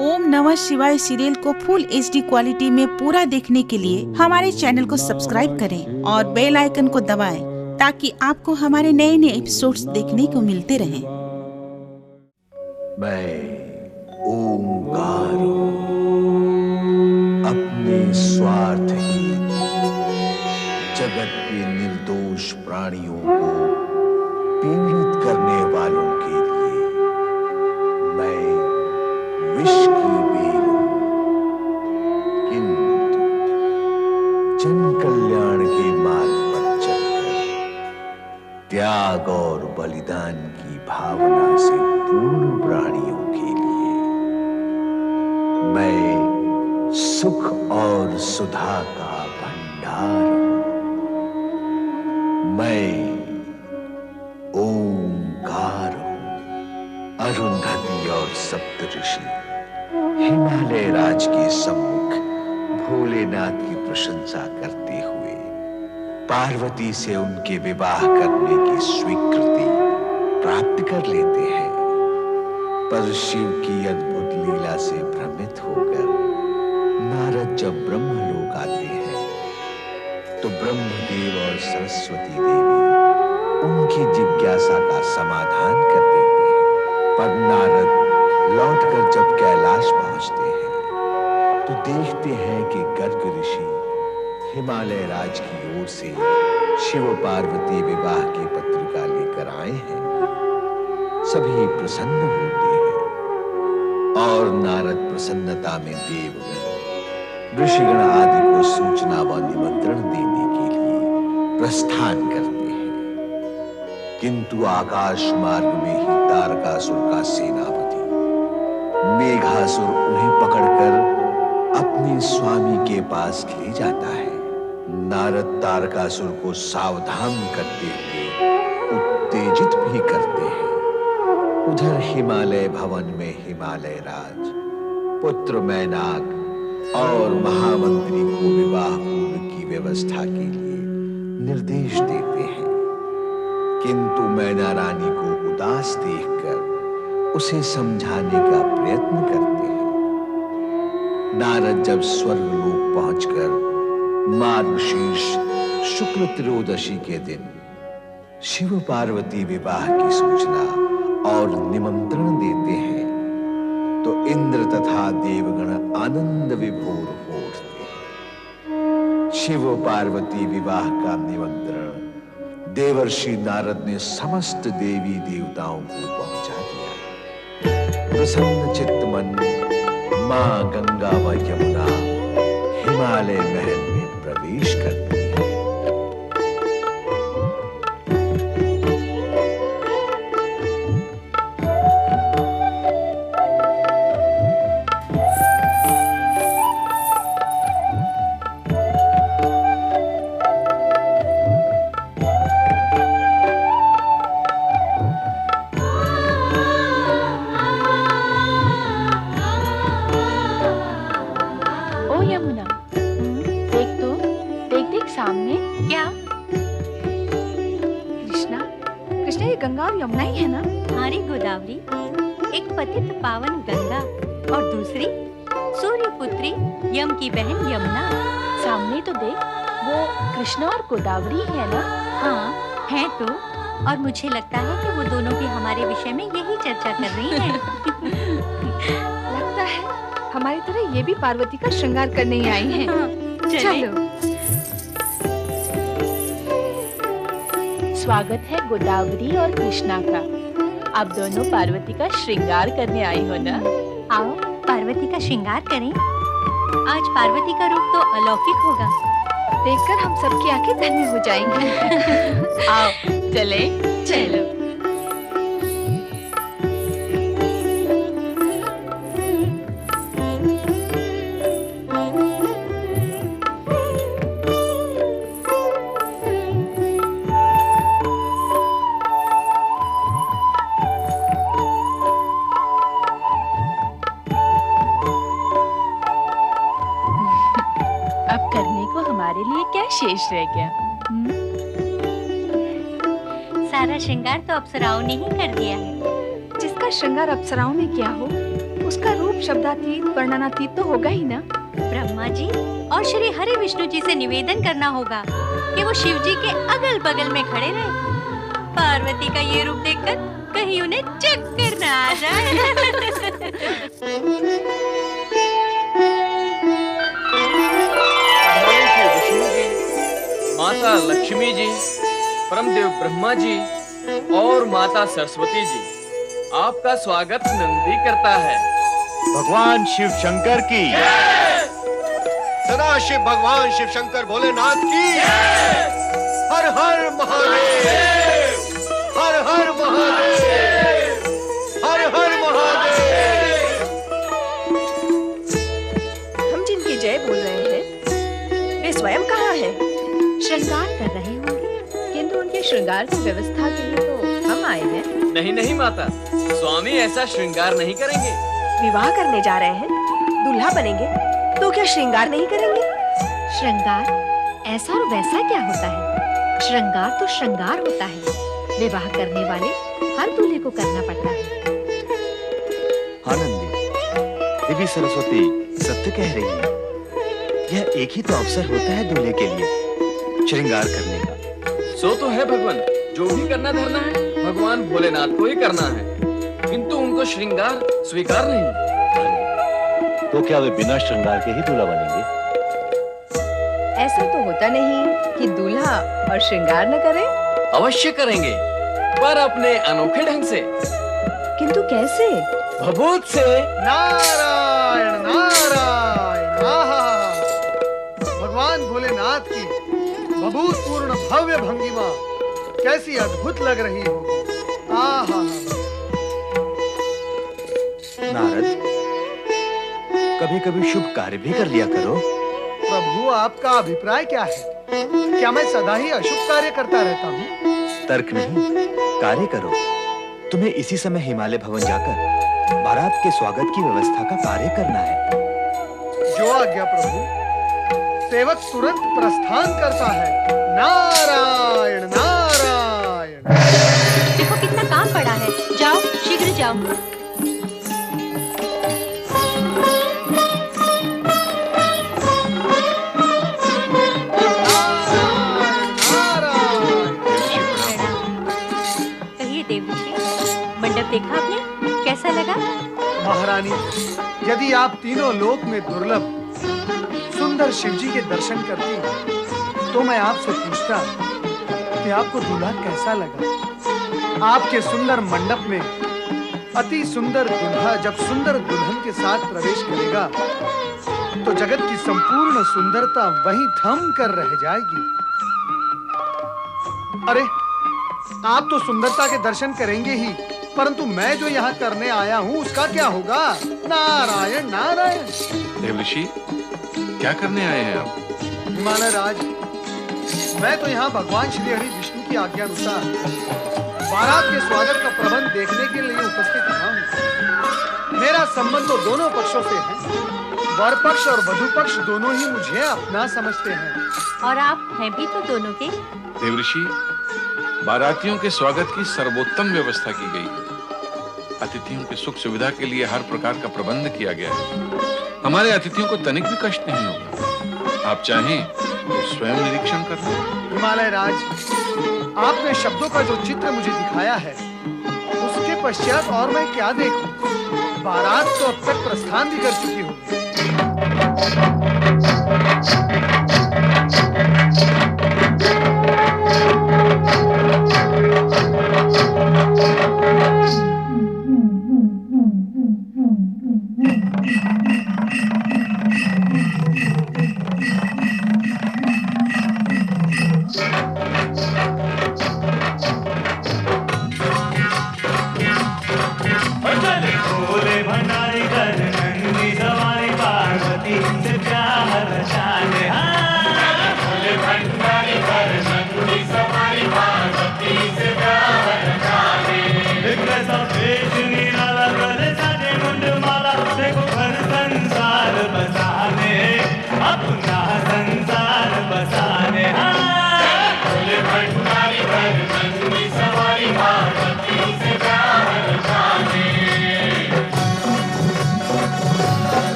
ओम नमः शिवाय सीरियल को फुल HD क्वालिटी में पूरा देखने के लिए हमारे चैनल को सब्सक्राइब करें और बेल आइकन को दबाएं ताकि आपको हमारे नए नए एपिसोड्स देखने को मिलते रहें। मैं ओंकार हूं, अपने स्वार्थहीन जगत के निर्दोष प्राणियों को पीड़ित करने वालों के लिए मैं विष की बेल हूं, किंतु जन कल्याण के मार्ग पर चलकर त्याग और बलिदान की भावना से पूर्ण प्राणियों के लिए मैं सुख और सुधा का भंडार हूं। मैं ओंकार हूं। अरुंधति और सप्तऋषि हिमालय राज के सम्मुख भोलेनाथ की प्रशंसा करते हुए पार्वती से उनके विवाह करने की स्वीकृति प्राप्त कर लेते हैं, पर शिव की अद्भुत लीला से भ्रमित होकर नारद जब ब्रह्मलोक आते हैं तो ब्रह्मदेव और सरस्वती देवी उनकी जिज्ञासा का समाधान कर देते हैं। पर नारद लौटकर जब कैलाश पहुंचते हैं तो देखते हैं कि गर्ग ऋषि हिमालय राज की ओर से शिव पार्वती विवाह की पत्रिका लेकर आए हैं। सभी प्रसन्न होते हैं और नारद प्रसन्नता में देवगण ऋषिगण आदि को सूचना व निमंत्रण देने के लिए प्रस्थान करते हैं, किंतु आकाश मार्ग में ही तारकासुर का सेनापति मेघासुर उन्हें पकड़कर अपने स्वामी के पास ले जाता है। नारद तारकासुर को सावधान करते हुए उत्तेजित भी करते हैं। उधर हिमालय भवन में हिमालय राज पुत्र मैनाक और महामंत्री को विवाह पूर्व की व्यवस्था के लिए निर्देश देते हैं, किंतु मैना रानी को उदास देखकर उसे समझाने का प्रयत्न करते हैं। नारद जब स्वर्गलोक पहुंचकर मार्गशीर्ष शुक्ल त्रयोदशी के दिन शिव पार्वती विवाह की सूचना और निमंत्रण देते हैं तो इंद्र तथा देवगण आनंद विभोर हो उठते हैं। शिव पार्वती विवाह का निमंत्रण देवर्षि नारद ने समस्त देवी देवताओं को पहुंचा दिया। प्रसन्न चित्त मन मां गंगा व यमुना हिमालय महल में प्रवेश करती है। सामने क्या? कृष्णा, कृष्णा ये गंगा और यमुना ही है ना? हाँ रे गोदावरी, एक पतित पावन गंगा और दूसरी सूर्य पुत्री यम की बहन यमुना। सामने तो देख, वो कृष्णा और गोदावरी है ना? हाँ है तो, और मुझे लगता है कि वो दोनों भी हमारे विषय में यही चर्चा कर रही हैं। लगता है हमारी तरह ये भी पार्वती का श्रृंगार करने ही आई हैं। चलो। स्वागत है गोदावरी और कृष्णा का। आप दोनों पार्वती का श्रृंगार करने आई हो ना? आओ पार्वती का श्रृंगार करें। आज पार्वती का रूप तो अलौकिक होगा। देखकर हम सबकी आंखें धन्य हो जाएंगी। आओ चले। चलो। हमारे लिए क्या शेष रह गया? सारा श्रृंगार तो अप्सराओं ने ही कर दिया है। जिसका श्रृंगार अप्सराओं ने किया हो, उसका रूप शब्दातीत वर्णनातीत तो होगा ही ना। ब्रह्मा जी और श्री हरि विष्णु जी से निवेदन करना होगा कि वो शिव जी के अगल बगल में खड़े रहे। पार्वती का ये रूप देखकर कहीं उन्हें चक्कर न आ जाए। विष्णु जी, माता लक्ष्मी जी, परमदेव ब्रह्मा जी और माता सरस्वती जी, आपका स्वागत नंदी करता है। भगवान शिव शंकर की, सदाशिव भगवान शिव शंकर भोलेनाथ की, हर हर महादेव, हर हर महादेव, हर हर महादेव। हम जिनकी जय बोल रहे हैं वे स्वयं कहाँ हैं? श्रृंगार कर रहे होंगे। किंतु उनके श्रृंगार की व्यवस्था के लिए तो हम आए हैं। नहीं नहीं माता, स्वामी ऐसा श्रृंगार नहीं करेंगे। विवाह करने जा रहे हैं, दूल्हा बनेंगे, तो क्या श्रृंगार नहीं करेंगे? श्रृंगार ऐसा और वैसा क्या होता है? श्रृंगार तो श्रृंगार होता है। विवाह करने वाले हर दूल्हे को करना पड़ता है। हाँ नंदी, देवी सरस्वती सत्य कह रही है। यह एक ही तो अवसर होता है दूल्हे के लिए श्रृंगार करने का। सो तो है भगवान, जो भी करना धरना है भगवान भोलेनाथ को ही करना है, किंतु उनको श्रृंगार स्वीकार नहीं। तो क्या वे बिना श्रृंगार के ही दूल्हा बनेंगे? ऐसा तो होता नहीं कि दूल्हा और श्रृंगार न करे। अवश्य करेंगे, पर अपने अनोखे ढंग से। किंतु कैसे? भभूत से। नारायण नारायण, आहा, भगवान भोलेनाथ की भभूतपूर्ण भव्य भंगिमा कैसी अद्भुत लग रही हो। आहा। नारद, कभी कभी शुभ कार्य भी कर लिया करो। प्रभु, आपका अभिप्राय क्या है? क्या मैं सदा ही अशुभ कार्य करता रहता हूँ? तर्क नहीं, कार्य करो। तुम्हें इसी समय हिमालय भवन जाकर बारात के स्वागत की व्यवस्था का कार्य करना है। जो आज्ञा प्रभु। सेवक तुरंत प्रस्थान करता है। नारायण नारायण। देखो कितना काम पड़ा है, जाओ शीघ्र जाओ। कहिए देवऋषि, मंडप देखा आपने, कैसा लगा? महारानी, यदि आप तीनों लोक में दुर्लभ सुंदर शिवजी के दर्शन करती तो मैं आपसे पूछता कि आपको दूल्हा कैसा लगा। आपके सुंदर मंडप में अति सुंदर दूल्हा जब सुंदर दुल्हन के साथ प्रवेश करेगा तो जगत की संपूर्ण सुंदरता वहीं थम कर रह जाएगी। अरे, आप तो सुंदरता के दर्शन करेंगे ही, परंतु मैं जो यहाँ करने आया हूँ उसका क्या होगा? नारायण नारायण। देवऋषि, क्या करने आए हैं आप? हिमालय राज, मैं तो यहाँ भगवान श्री हरि विष्णु की आज्ञा अनुसार बारात के स्वागत का प्रबंध देखने के लिए उपस्थित हुआ हूँ। मेरा संबंध तो दोनों पक्षों से है। वर पक्ष और वधु पक्ष दोनों ही मुझे अपना समझते हैं। और आप हैं भी तो दोनों के। देवऋषि, बारातियों के स्वागत की सर्वोत्तम व्यवस्था की गई है। अतिथियों की सुख सुविधा के लिए हर प्रकार का प्रबंध किया गया है। हमारे अतिथियों को तनिक भी कष्ट नहीं होगा। आप चाहें तो स्वयं निरीक्षण कर लें। हिमालय राज, आपने शब्दों का जो चित्र मुझे दिखाया है उसके पश्चात और मैं क्या देखूं? बारात तो अब तक प्रस्थान भी कर चुकी होगी। भोले भंडारी कर नंदी सवारी पार्वती से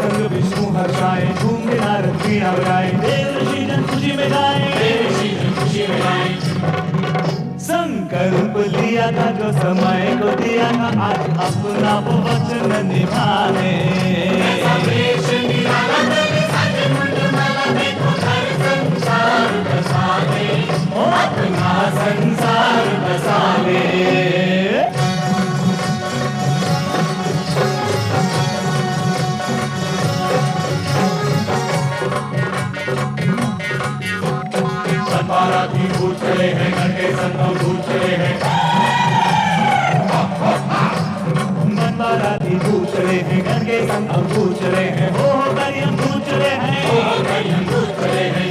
संग विष्णु हर्षाए, झूम के नारद वीणा बजाए, देव ऋषि जन खुशी में गाए। संकल्प लिया था जो समय को दिया था, आज अपना वो वचन निभाने। अपना संसार बसाने। बाराती भूत चले हैं, घर के संगम भूत चले हैं। बाराती भूत चले हैं, घर के संगम भूत चले हैं। हो करियम भूत चले हैं, हो करियम भूत चले हैं।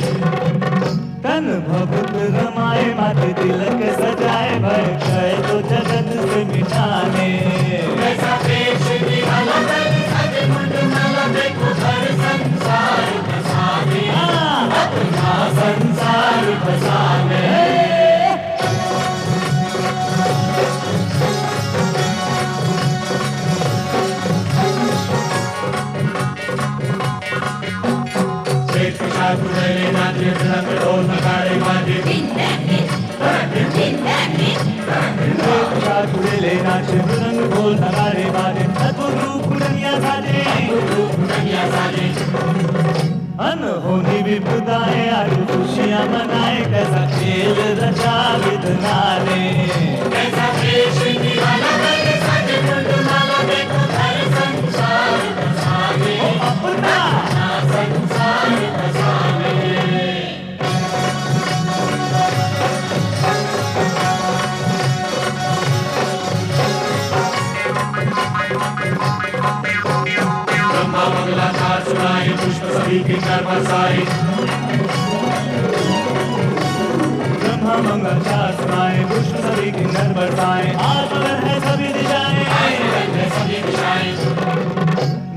तन भक्त रमाए, माथे तिलक सजाए, भय गए तो जगत से मिटाने। ऐसा देश निराला सज मुंड माला, देखो घर संसार बसाने। अपना संसार बसाने। ढोल नगाड़े बाजे, नाचे मृदंग ढोल नगाड़े बाजे, अद्भुत रूप दुनिया साजे। अनहोनी विपदाएं आज खुशियां मनाए, कैसा खेल रचा विधना ने। कैसा देश निराला करे, सज मुंड माला, देखो घर संसार बसाने। अपना संसार बसाने। ब्रह्मा मंगलाचार सुनाए, पुष्प सभी के घर बरसाए। ब्रह्मा मंगलाचार सुनाए, पुष्प सभी के घर बरसाए। आज मगन है सभी दिशाएं,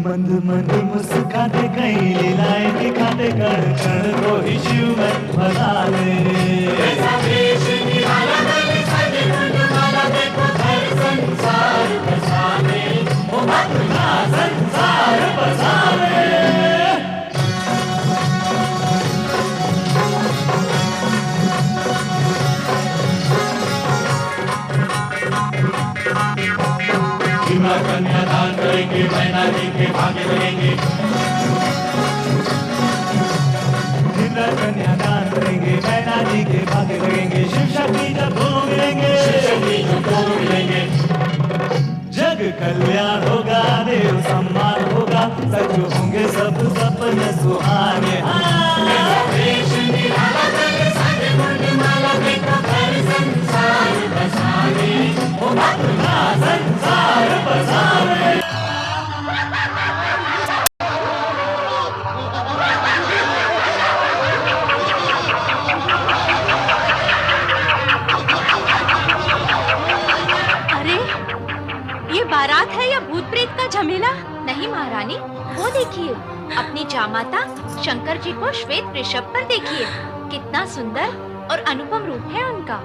मंद मंद मुस्काते, कई लीलाएं दिखाते, कण कण को ही शिव मन बनाने। ऐसा देश निराला करे, सज मुंड माला, देखो घर संसार बसाने। अपना संसार बसाने। कन्यादान करेंगे, मैना जी के भागे लगेंगे। कन्यादान करेंगे, मैना जी के भागे लगेंगे। शिव शक्ति जब दोनों मिलेंगे, जग कल्याण होगा, देव सम्मान होगा, सच होंगे सब सपने सुहाने। देश निराला करे, सज मुंड माला, देखो घर संसार बसाने। अपना संसार बसाने। अरे ये बारात है या भूत प्रेत का झमेला? नहीं महारानी, वो देखिए, अपनी जामाता शंकर जी को श्वेत ऋषभ पर देखिए, कितना सुंदर और अनुपम रूप है उनका।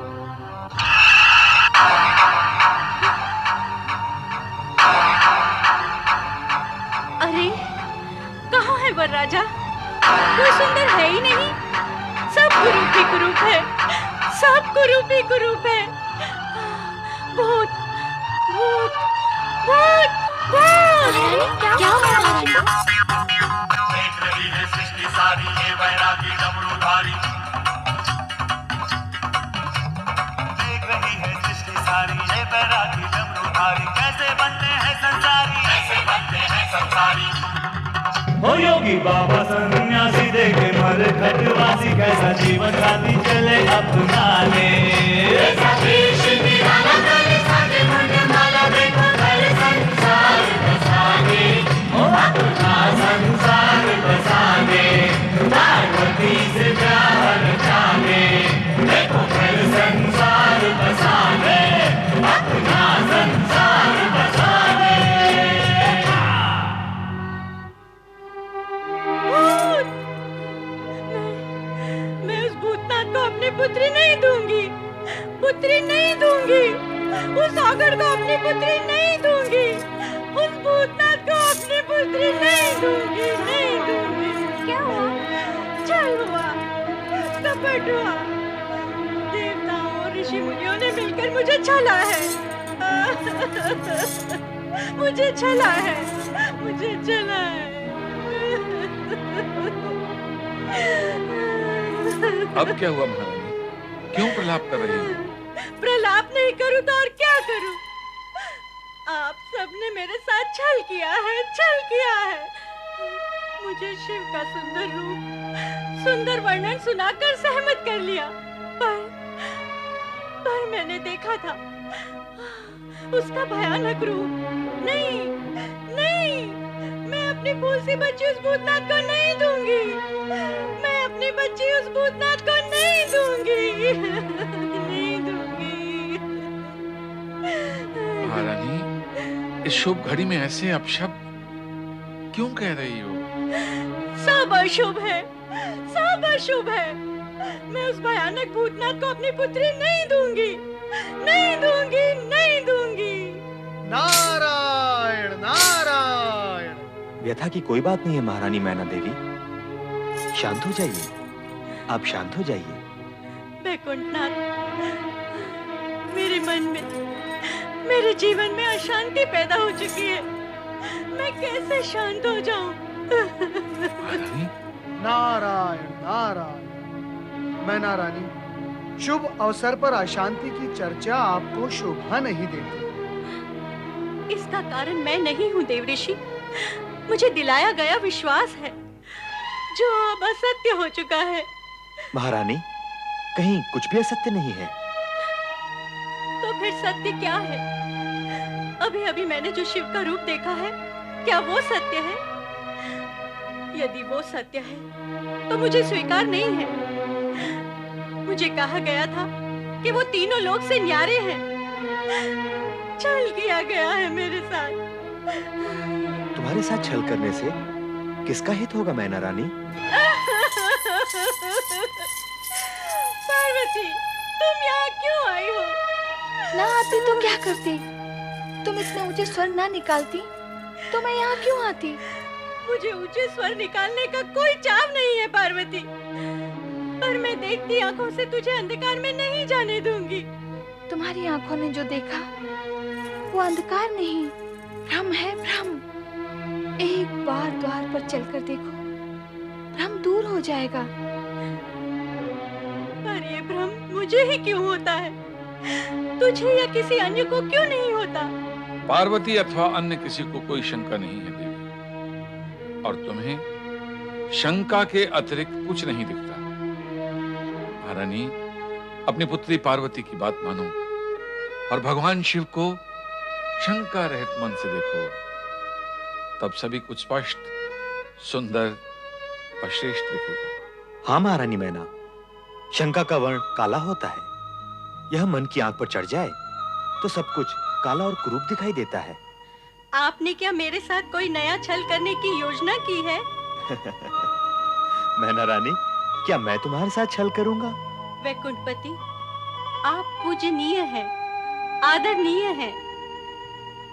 अरे कहाँ है वरराजा? कोई सुंदर है ही नहीं, सब कुरूप ही कुरूप है, सब कुरूप ही कुरूप है। भूत भूत भूत भूत। क्या महारानी? देख रही है सृष्टि सारी, ये वैरागी डमरूधारी। देख रही है सृष्टि सारी, ये वैरागी डमरूधारी। कैसे बनते हैं संसारी, कैसे बनते हैं संसारी। हो योगी बाबा सन्यासी, देखे मर खटवासी, कैसा जीवन साथी चले अपनाने। ऐसा देश निराला करे, सज मुंड माला, देखो घर संसार बसाने। अपना संसार बसाने। पार्वती से प्यार रचाने, देखो घर संसार बसाने। अपना संसार बसाने। मैं उस भूतनाथ को अपनी पुत्री नहीं दूंगी, पुत्री नहीं दूंगी। उस सागर को अपनी पुत्री नहीं दूंगी, उस भूतनाथ को अपनी पुत्री नहीं दूंगी। बटुआ, देवताओं और ऋषि मुनियों ने मिलकर मुझे छला है। मुझे छला है, मुझे छला है। अब क्या हुआ महारानी? क्यों प्रलाप कर रही हो? प्रलाप नहीं करूं तो और क्या करूं? आप सबने मेरे साथ छल किया है, छल किया है। मुझे शिव का सुंदर रूप, सुंदर वर्णन सुनाकर सहमत कर लिया, पर मैंने देखा था उसका भयानक रूप। नहीं, नहीं, मैं अपनी फूल सी बच्ची उस भूतनाथ को नहीं दूंगी। मैं अपनी बच्ची उस भूतनाथ को नहीं दूंगी। नहीं दूंगी। महारानी, इस शुभ घड़ी में ऐसे अपशब्द क्यों कह रही हो? सब अशुभ है, सब अशुभ है। मैं उस भयानक भूतनाथ को अपनी पुत्री नहीं दूंगी, नहीं दूंगी, नहीं दूंगी। नारायण नारायण। व्यथा की कोई बात नहीं है महारानी मैना देवी, शांत हो जाइए, आप शांत हो जाइए। वैकुंठनाथ, मेरे मन में, मेरे जीवन में अशांति पैदा हो चुकी है। मैं कैसे शांत हो जाऊं? नारायण नारायण। मैना रानी, शुभ अवसर पर अशांति की चर्चा आपको शोभा नहीं देती। इसका कारण मैं नहीं हूँ देवऋषि। मुझे दिलाया गया विश्वास है जो अब असत्य हो चुका है। महारानी, कहीं कुछ भी असत्य नहीं है। तो फिर सत्य क्या है? अभी अभी मैंने जो शिव का रूप देखा है, क्या वो सत्य है? यदि वो सत्य है तो मुझे स्वीकार नहीं है। मुझे कहा गया था कि वो तीनों लोक से न्यारे हैं। छल किया गया है मेरे साथ। तुम्हारे साथ छल करने से किसका हित होगा मैना रानी? पार्वती, तुम यहाँ क्यों आई हो? ना आती तो क्या करती? तुम इतने ऊंचे स्वर ना निकालती तो मैं यहाँ क्यों आती? मुझे ऊंचे स्वर निकालने का कोई चाव नहीं है पार्वती, पर मैं देखती आंखों से तुझे अंधकार में नहीं जाने दूंगी। तुम्हारी आंखों ने जो देखा वो अंधकार नहीं, भ्रम है, भ्रम। एक बार द्वार पर चलकर देखो, भ्रम दूर हो जाएगा। पर ये भ्रम मुझे ही क्यों होता है? तुझे या किसी अन्य को क्यों नहीं होता? पार्वती अथवा अन्य किसी को कोई शंका नहीं है देवी, और तुम्हें शंका के अतिरिक्त कुछ नहीं दिखता। महारानी, अपनी पुत्री पार्वती की बात मानो और भगवान शिव को शंका रहित मन से देखो, तब सभी कुछ स्पष्ट, सुंदर और श्रेष्ठ दिखेगा। हाँ महारानी मैना, शंका का वर्ण काला होता है। यह मन की आंख पर चढ़ जाए तो सब कुछ काला और कुरूप दिखाई देता है। आपने क्या मेरे साथ कोई नया छल करने की योजना की है? मैना रानी, क्या मैं तुम्हारे साथ छल करूंगा? वैकुंठपति, आप पूजनीय हैं, आदरणीय हैं।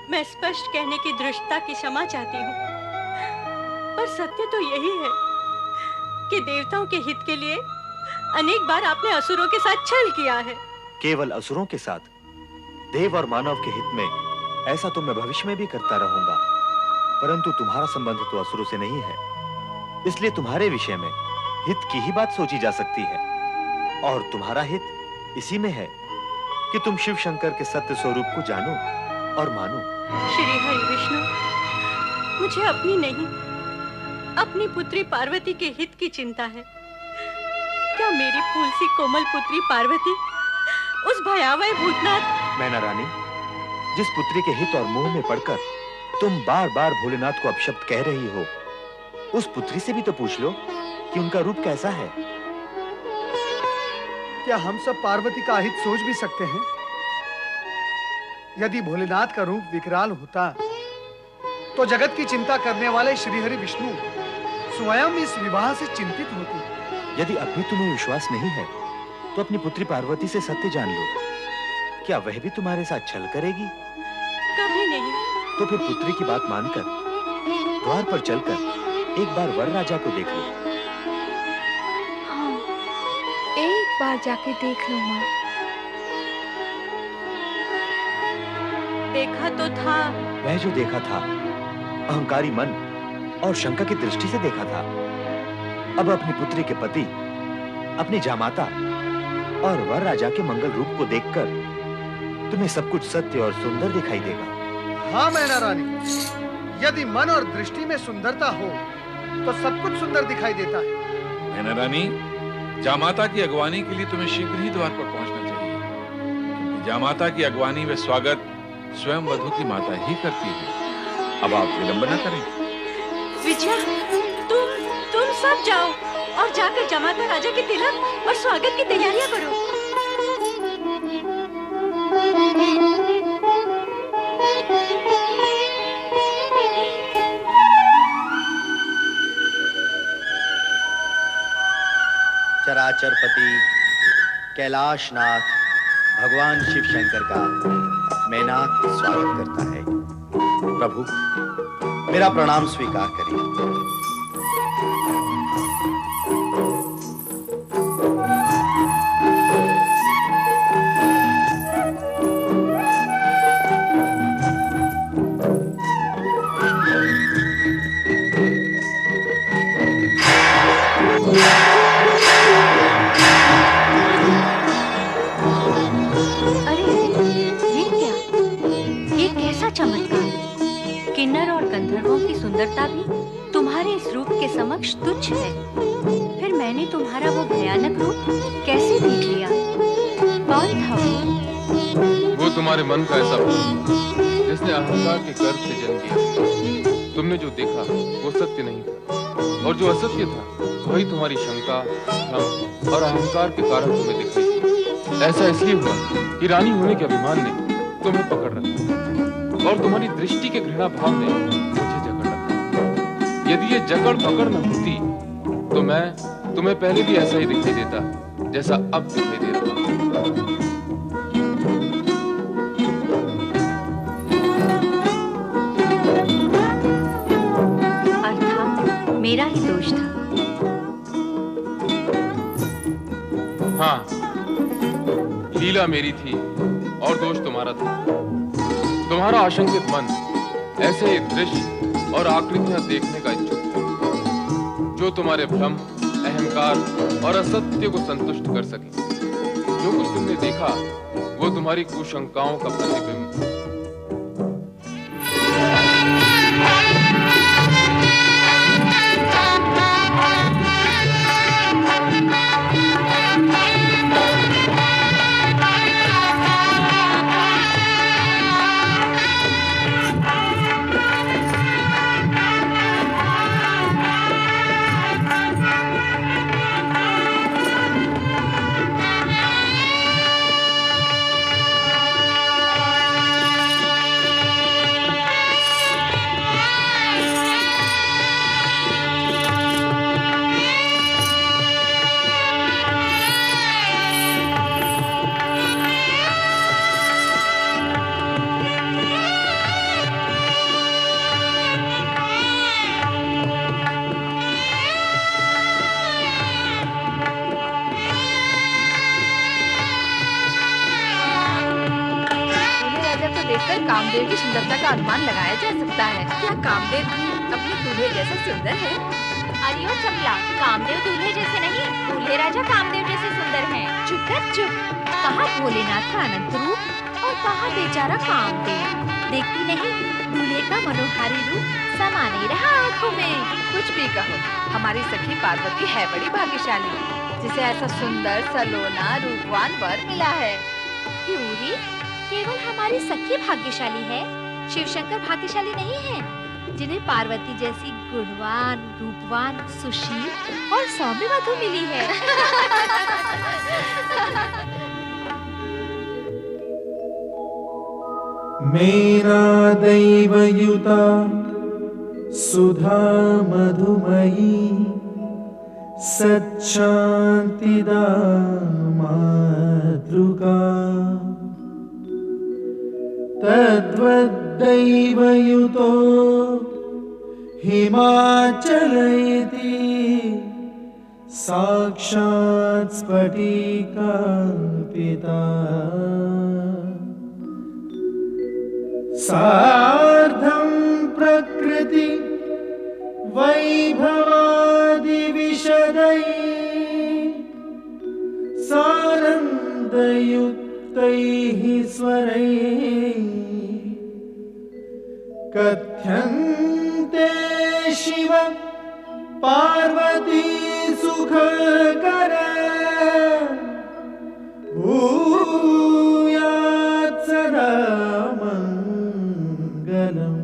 मैं स्पष्ट कहने की दृष्टता की क्षमा चाहती हूँ, पर सत्य तो यही है कि देवताओं के हित के लिए अनेक बार आपने असुरों के साथ छल किया है। केवल असुरों के साथ? देव और मानव के हित में ऐसा तो मैं भविष्य में भी करता रहूंगा, परंतु तुम्हारा संबंध तो असुरों से नहीं है, इसलिए तुम्हारे विषय में हित की ही बात सोची जा सकती है। और तुम्हारा हित इसी में है कि तुम शिव शंकर के सत्य स्वरूप को जानो और मानो। श्री हरि विष्णु, मुझे अपनी नहीं, अपनी पुत्री पार्वती के हित की चिंता है। क्या मेरी फूल सी कोमल पुत्री पार्वती उस भयावह भूतनाथ। मैना रानी, जिस पुत्री के हित और मोह में पड़कर तुम बार बार भोलेनाथ को अपशब्द कह रही हो, उस पुत्री से भी तो पूछ लो कि उनका रूप कैसा है। क्या हम सब पार्वती का हित सोच भी सकते हैं? यदि भोलेनाथ का रूप विकराल होता तो जगत की चिंता करने वाले श्रीहरि विष्णु स्वयं इस विवाह से चिंतित होते। यदि अब भी तुम्हें विश्वास नहीं है तो अपनी पुत्री पार्वती से सत्य जान लो। क्या वह भी तुम्हारे साथ छल करेगी? कभी नहीं। तो फिर पुत्री की बात मानकर द्वार पर चलकर एक बार वर राजा को देख लो। हाँ, बार जाके देख लो माँ। देखा तो था। वह जो देखा था अहंकारी मन और शंका की दृष्टि से देखा था। अब अपनी पुत्री के पति, अपनी जामाता और वर राजा के मंगल रूप को देखकर तुम्हें सब कुछ सत्य और सुंदर दिखाई देगा। हाँ मैना रानी, यदि मन और दृष्टि में सुंदरता हो तो सब कुछ सुंदर दिखाई देता है। मैना रानी, जामाता की अगवानी के लिए तुम्हें शीघ्र ही द्वार पर पहुंचना चाहिए, क्योंकि जामाता की अगवानी व स्वागत स्वयं वधू की माता ही करती है। अब आप विलंब न करें। विजया, तुम सब जाओ और जाकर जमाता राजा के तिलक और स्वागत की तैयारियां करो। चराचरपति कैलाशनाथ भगवान शिव शंकर का मैनाक स्वागत करता है। प्रभु, मेरा प्रणाम स्वीकार करिए। किन्नर और गंधर्वों की सुंदरता भी तुम्हारे इस रूप के समक्ष तुच्छ है। फिर मैंने तुम्हारा वो भयानक रूप कैसे देख लिया? कौन था वो तुम्हारे मन का ऐसा जिसने अहंकार के गर्भ से जन्म लिया। तुमने जो देखा वो सत्य नहीं था, और जो असत्य था वही तुम्हारी शंका, भ्रम और अहंकार के कारण तुम्हें दिखाई। ऐसा इसलिए हुआ कि रानी होने के अभिमान ने तुम्हें पकड़ रखा और तुम्हारी दृष्टि के घृणा भाव ने मुझे जकड़ रखा। यदि ये जकड़ पकड़ न होती तो मैं तुम्हें पहले भी ऐसा ही दिखाई देता जैसा अब दिखाई दे रहा है। अर्थात मेरा ही दोष था। हाँ, लीला मेरी थी और दोष तुम्हारा था। तुम्हारा आशंकित मन ऐसे ही दृश्य और आकृतियां देखने का इच्छुक था जो तुम्हारे भ्रम, अहंकार और असत्य को संतुष्ट कर सके। जो कुछ तुमने देखा वो तुम्हारी कुशंकाओं का प्रतिबिंब। कामदेव की सुंदरता का अनुमान लगाया जा सकता है। क्या कामदेव भी अपने दूल्हे जैसा सुंदर है? अरे ओ चपला, कामदेव दूल्हे जैसे नहीं, दूल्हे राजा कामदेव जैसे सुंदर हैं। चुप कर चुप। कहाँ भोलेनाथ का अनंत रूप और कहाँ बेचारा कामदेव। देखती नहीं, दूल्हे का मनोहारी रूप समा नहीं रहा आंखों में। कुछ भी कहो, हमारी सखी पार्वती है बड़ी भाग्यशाली, जिसे ऐसा सुंदर, सलोना, रूपवान वर मिला है। क्यों री? केवल हमारी सखी भाग्यशाली है, शिवशंकर भाग्यशाली नहीं है, जिन्हें पार्वती जैसी गुणवान, रूपवान, सुशील और सौम्य वधू मिली है। मेरा दैवयुता सुधा मधुमयी सच्चान्तिदा मातृका तद्वद्दैवयुतो हिमाचल इति साक्षात् स्फटिकार्पिता सार्धं प्रकृति वैभवादिविशदैः सानन्दयुक्तैः स्वरैः कथ्यन्ते शिव पार्वती सुखकर भूयात् सदा मङ्गलम्।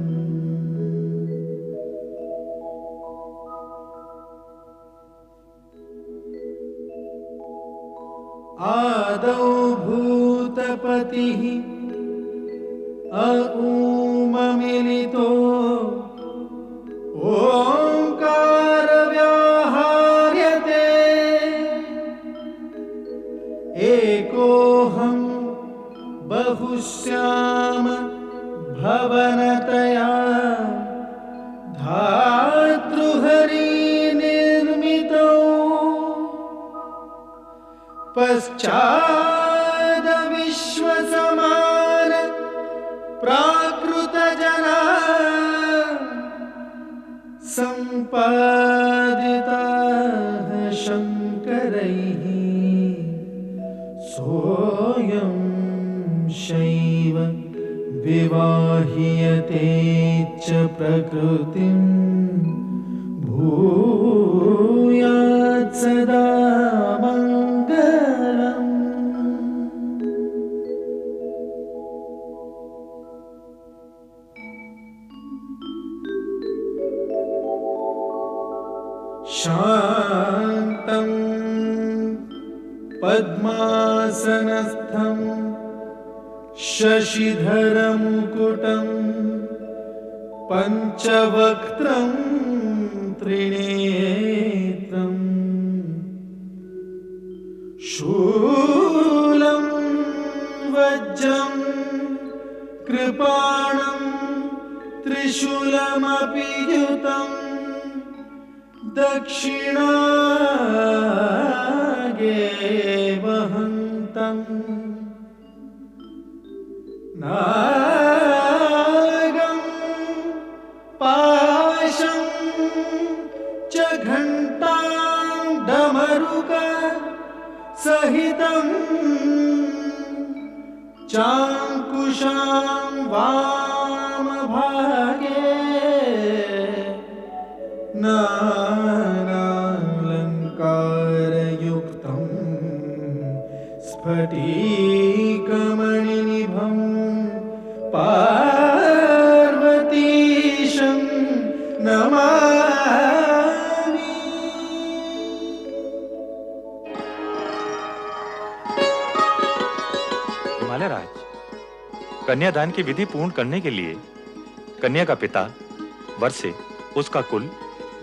आदौ भूतपतिः अऊममिलितो ओंकार व्याहार्यते एकोऽहं बहुश्याम भवनतया धातृहरि निर्मितौ पश्चाद विश्वसमान प्राकृतजना सम्पादिताः शङ्करैः सोऽयं शैव विवाह्यते च प्रकृतिं भूयात् सदा मङ्गलम्। शान्तं पद्मासनस्थं शशिधरमुकुटं पञ्चवक्त्रं त्रिनेत्रं शूलं वज्रं कृपाणं त्रिशूलमपि युतम् दक्षिणागे वहन्तम् नागं पाशं च घण्टां डमरुक सहितं चाङ्कुशां वामभागे नानालङ्कारयुक्तं स्फटिकमणिनिभं पार्वतीशं नमामि। हिमालय राज, कन्यादान की विधि पूर्ण करने के लिए कन्या का पिता वर से उसका कुल,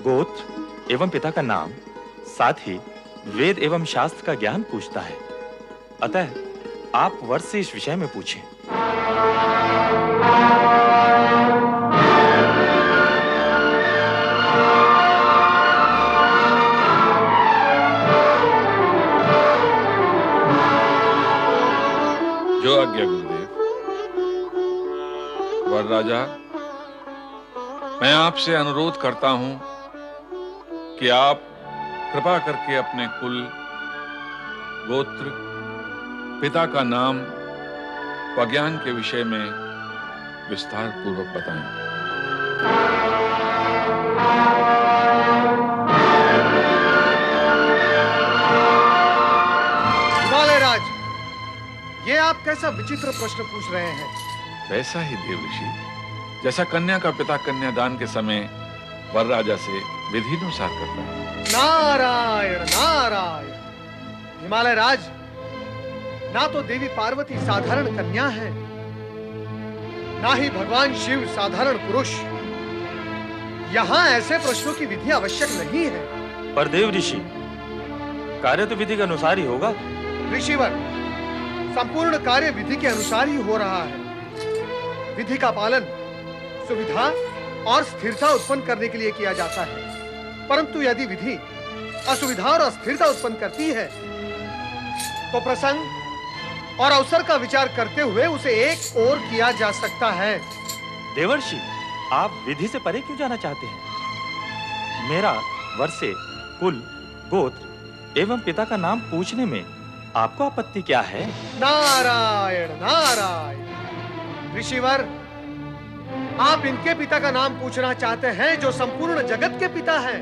गोत्र एवं पिता का नाम, साथ ही वेद एवं शास्त्र का ज्ञान पूछता है। अतः आप वर से इस विषय में पूछें। जो आज्ञा गुरुदेव। वर राजा, मैं आपसे अनुरोध करता हूं कि आप कृपा करके अपने कुल, गोत्र, पिता का नाम व ज्ञान के विषय में विस्तार पूर्वक बताएं। हिमालय राज, ये आप कैसा विचित्र प्रश्न पूछ रहे हैं? वैसा ही देव ऋषि जैसा कन्या का पिता कन्यादान के समय वर राजा से विधिनुसार करता है। नारायण नारायण। हिमालय राज, ना तो देवी पार्वती साधारण कन्या है, ना ही भगवान शिव साधारण पुरुष। यहाँ ऐसे प्रश्नों की विधि आवश्यक नहीं है। पर देव ऋषि, कार्य तो विधि के अनुसार ही होगा। ऋषिवर, संपूर्ण कार्य विधि के अनुसार ही हो रहा है। विधि का पालन सुविधा और स्थिरता उत्पन्न करने के लिए किया जाता है, परंतु यदि विधि असुविधा और अस्थिरता उत्पन्न करती है, तो प्रसंग और अवसर का विचार करते हुए उसे एक ओर किया जा सकता है। देवर्षि, आप विधि से परे क्यों जाना चाहते हैं? मेरा वर्षे, कुल, गोत्र एवं पिता का नाम पूछने में आपको आपत्ति क्या है? नारायण नारायण। ऋषिवर, आप इनके पिता का नाम पूछना चाहते हैं जो संपूर्ण जगत के पिता हैं,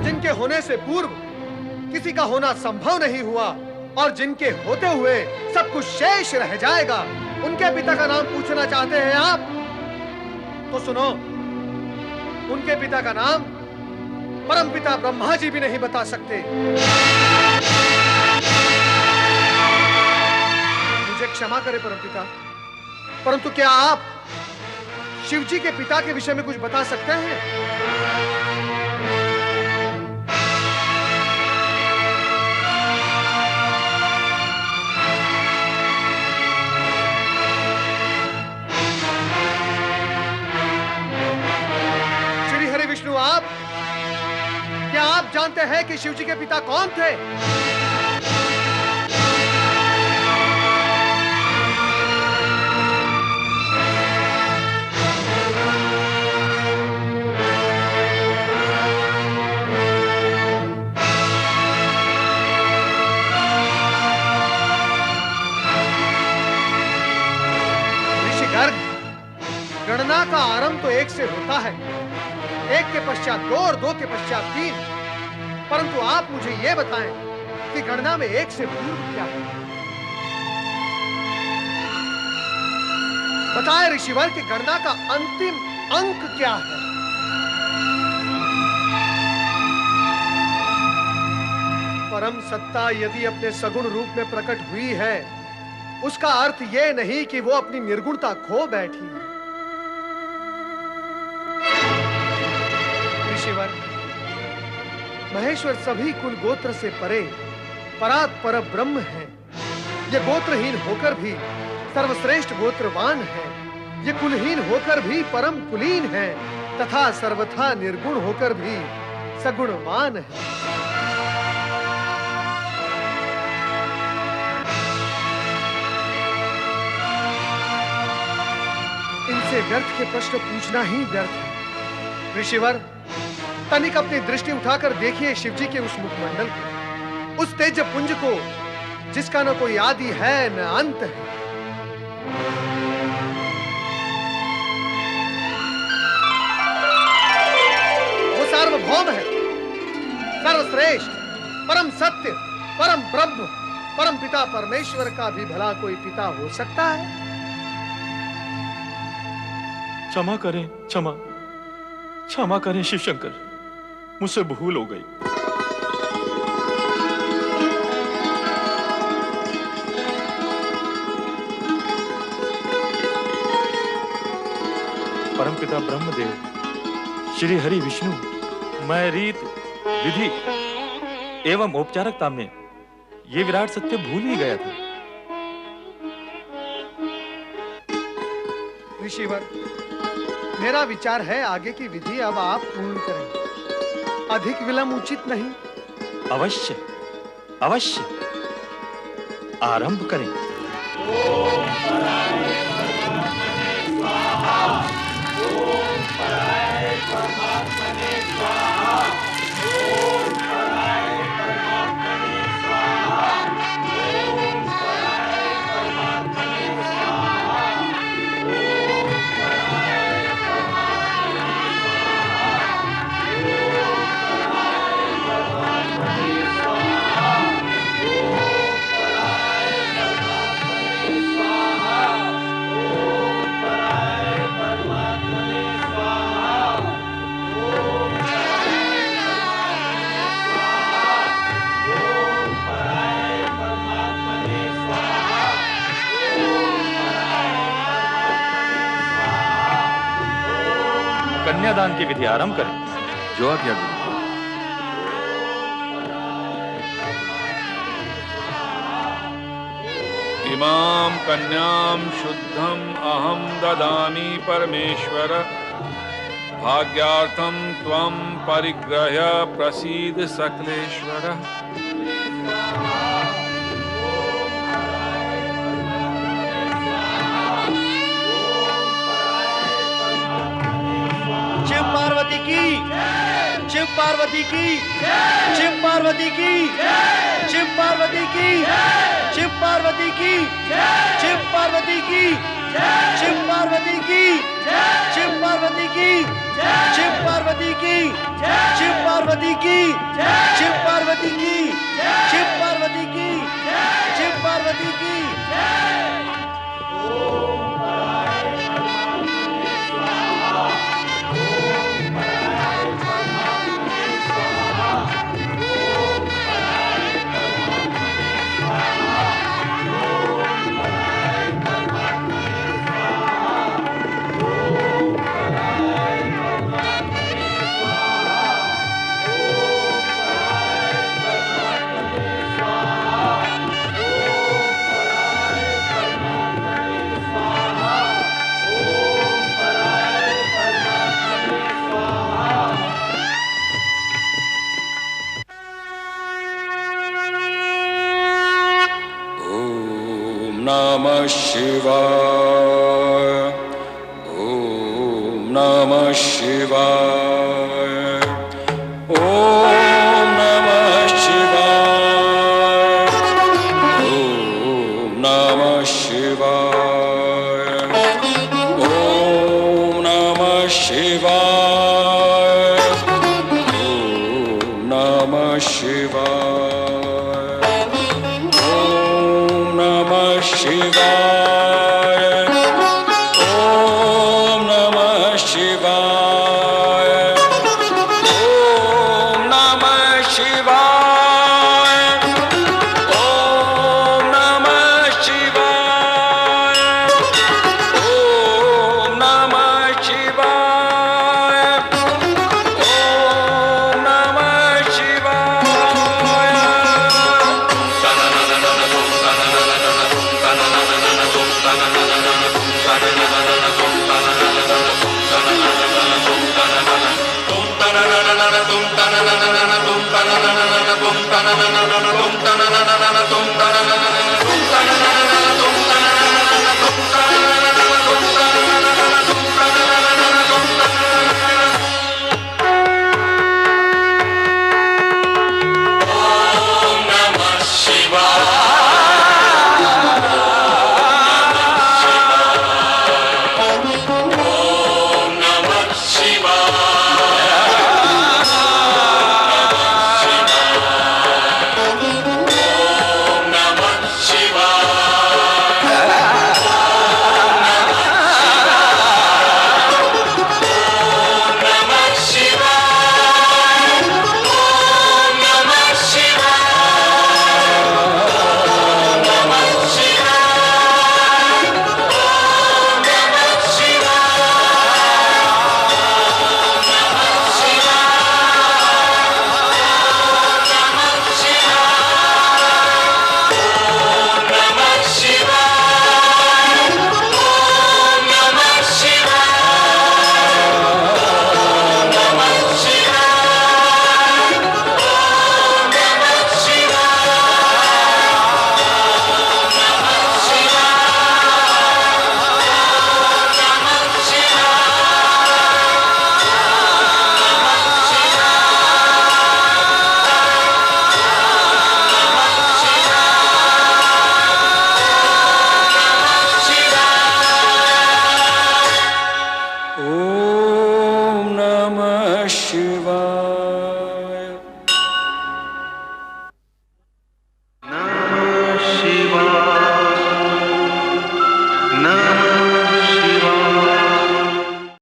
जिनके होने से पूर्व किसी का होना संभव नहीं हुआ और जिनके होते हुए सब कुछ शेष रह जाएगा। उनके पिता का नाम पूछना चाहते हैं आप? तो सुनो, उनके पिता का नाम परमपिता ब्रह्मा जी भी नहीं बता सकते। मुझे क्षमा करें परमपिता, परंतु क्या आप शिव जी के पिता के विषय में कुछ बता सकते हैं? श्री हरि विष्णु, क्या आप जानते हैं कि शिव जी के पिता कौन थे? ऋषिगर्ग, गणना का आरंभ तो एक से होता है, एक के पश्चात दो और दो के पश्चात तीन, परंतु आप मुझे यह बताएं कि गणना में एक से पूर्व क्या है? बताएं ऋषिवर कि गणना का अंतिम अंक क्या है? परम सत्ता यदि अपने सगुण रूप में प्रकट हुई है, उसका अर्थ यह नहीं कि वो अपनी निर्गुणता खो बैठी है। ऋषिवर, महेश्वर सभी कुल गोत्र से परे परात पर ब्रह्म है। ये गोत्रहीन होकर भी सर्वश्रेष्ठ गोत्रवान है, ये कुलहीन होकर भी परम कुलीन है तथा सर्वथा निर्गुण होकर भी सगुणवान है। इनसे व्यर्थ के प्रश्न पूछना ही व्यर्थ है। ऋषिवर, तनिक अपनी दृष्टि उठाकर देखिए शिव जी के उस मुखमंडल को, उस तेज पुंज को जिसका न कोई आदि है न अंत है। वो सार्वभौम है, सर्वश्रेष्ठ, परम सत्य, परम ब्रह्म, परम पिता परमेश्वर का भी भला कोई पिता हो सकता है? क्षमा करें, क्षमा करें शिव शंकर, मुझसे भूल हो गई। परमपिता ब्रह्मदेव, श्री हरि विष्णु, मैं रीत, विधि एवं औपचारिकता में ये विराट सत्य भूल ही गया था। ऋषिवर, मेरा विचार है आगे की विधि अब आप पूर्ण करें, अधिक विलंब उचित नहीं। अवश्य अवश्य, आरंभ करें। कन्यादान की विधि आरंभ करें। जो आज्ञा गुरु। इमाम कन्याम शुद्धम अहम ददामि परमेश्वर, भाग्यार्थम त्वं परिग्रह्य प्रसीद सकलेश्वरः। शिव पार्वती की, शिव पार्वती की, शिव पार्वती की, शिव पार्वती की, शिव पार्वती की, शिव पार्वती की, शिव पार्वती की, शिव पार्वती की, शिव पार्वती की, शिव पार्वती की, शिव पार्वती की, शिव पार्वती की, शिव पार्वती की। नमः शिवाय, ओम नमः शिवाय, ओम नमः शिवाय, ओम नमः शिवाय, ओम नमः शिवाय, ओम नमः शिवाय, ओम नमः शिवाय, ओम नमः शिवाय, ओम नमः शिवाय, ओम नमः शिवाय, ओम नमः शिवाय, ओम नमः शिवाय।